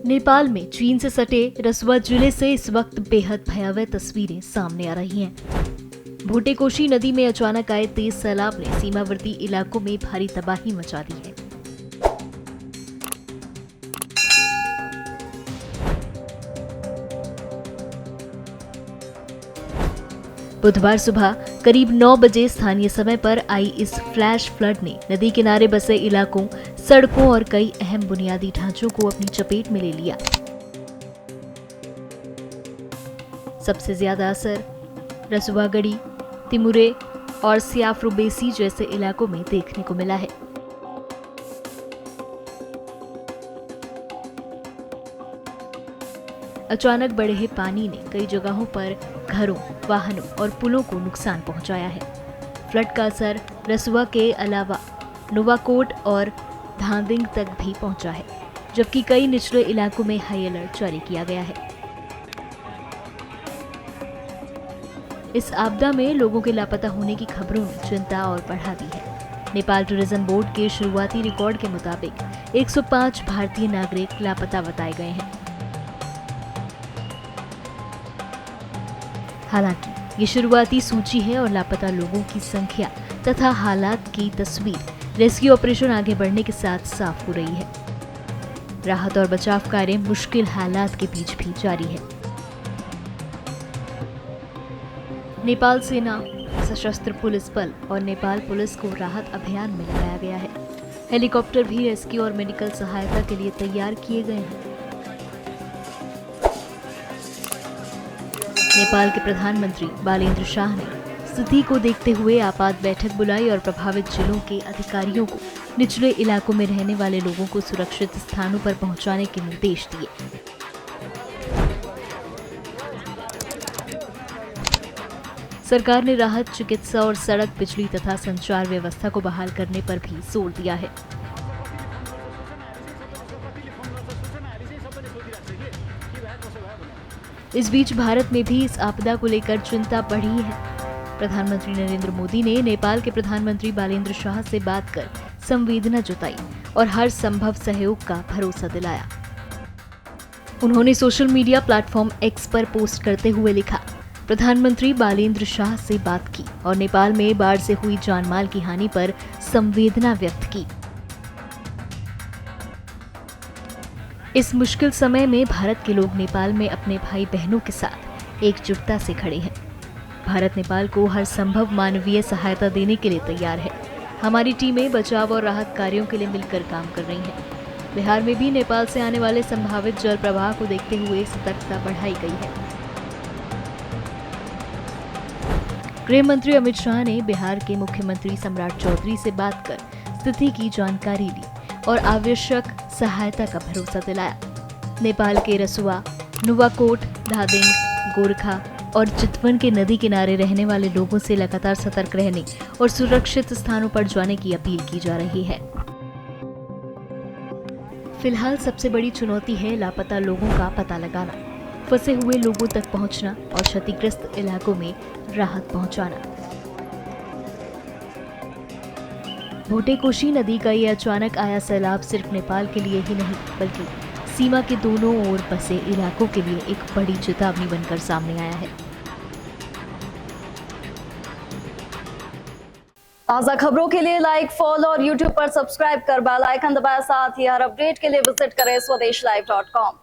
नेपाल में चीन से सटे रसुआ जिले से इस वक्त बेहद भयावह तस्वीरें सामने आ रही हैं। भोटेकोशी नदी में अचानक आए तेज सैलाब ने सीमावर्ती इलाकों में भारी तबाही मचा दी है। बुधवार सुबह करीब 9 बजे स्थानीय समय पर आई इस फ्लैश फ्लड ने नदी किनारे बसे इलाकों, सड़कों और कई अहम बुनियादी ढांचों को अपनी चपेट में ले लिया। सबसे ज्यादा असर रसुआगढ़ी, तिमुरे और सियाफ्रुबेसी जैसे इलाकों में देखने को मिला है। अचानक बढ़े पानी ने कई जगहों पर घरों, वाहनों और पुलों को नुकसान पहुंचाया है। फ्लड का असर रसुआ के अलावा नुवाकोट और धांदिंग तक भी पहुंचा है, जबकि कई निचले इलाकों में हाई अलर्ट जारी किया गया है। इस आपदा में लोगों के लापता होने की खबरों ने चिंता और बढ़ा दी है। नेपाल टूरिज्म बोर्ड के शुरुआती रिकॉर्ड के मुताबिक 105 भारतीय नागरिक लापता बताए गए हैं। हालांकि ये शुरुआती सूची है और लापता लोगों की संख्या तथा हालात की तस्वीर रेस्क्यू ऑपरेशन आगे बढ़ने के साथ साफ हो रही है। राहत और बचाव कार्य मुश्किल हालात के बीच भी जारी है। नेपाल सेना, सशस्त्र पुलिस बल और नेपाल पुलिस को राहत अभियान में लगाया गया है। हेलीकॉप्टर भी रेस्क्यू और मेडिकल सहायता के लिए तैयार किए गए हैं। नेपाल के प्रधानमंत्री बालेन्द्र शाह ने स्थिति को देखते हुए आपात बैठक बुलाई और प्रभावित जिलों के अधिकारियों को निचले इलाकों में रहने वाले लोगों को सुरक्षित स्थानों पर पहुंचाने के निर्देश दिए। सरकार ने राहत, चिकित्सा और सड़क, बिजली तथा संचार व्यवस्था को बहाल करने पर भी जोर दिया है। इस बीच भारत में भी इस आपदा को लेकर चिंता बढ़ी है। प्रधानमंत्री नरेंद्र मोदी ने नेपाल के प्रधानमंत्री बालेन्द्र शाह से बात कर संवेदना जताई और हर संभव सहयोग का भरोसा दिलाया। उन्होंने सोशल मीडिया प्लेटफॉर्म एक्स पर पोस्ट करते हुए लिखा, प्रधानमंत्री बालेन्द्र शाह से बात की और नेपाल में बाढ़ से हुई जानमाल की हानि पर संवेदना व्यक्त की। इस मुश्किल समय में भारत के लोग नेपाल में अपने भाई बहनों के साथ एकजुटता से खड़े हैं। भारत नेपाल को हर संभव मानवीय सहायता देने के लिए तैयार है। हमारी टीमें बचाव और राहत कार्यों के लिए मिलकर काम कर रही हैं। बिहार में भी नेपाल से आने वाले संभावित जल प्रवाह को देखते हुए सतर्कता बढ़ाई गई है। गृह मंत्री अमित शाह ने बिहार के मुख्यमंत्री सम्राट चौधरी से बात कर स्थिति की जानकारी ली और आवश्यक सहायता का भरोसा दिलाया। नेपाल के रसुआ, नुवाकोट, धादिंग, गोरखा और चितवन के नदी किनारे रहने वाले लोगों से लगातार सतर्क रहने और सुरक्षित स्थानों पर जाने की अपील की जा रही है। फिलहाल सबसे बड़ी चुनौती है लापता लोगों का पता लगाना, फंसे हुए लोगों तक पहुंचना और क्षतिग्रस्त इलाकों में राहत पहुंचाना। भोटेकोशी नदी का ये अचानक आया सैलाब सिर्फ नेपाल के लिए ही नहीं, बल्कि सीमा के दोनों ओर बसे इलाकों के लिए एक बड़ी चेतावनी बनकर सामने आया है। ताज़ा खबरों के लिए लाइक, फॉलो और YouTube पर सब्सक्राइब कर बेल आइकन दबाएं। साथ ही हर अपडेट के लिए विजिट करें स्वदेशलाइव.com।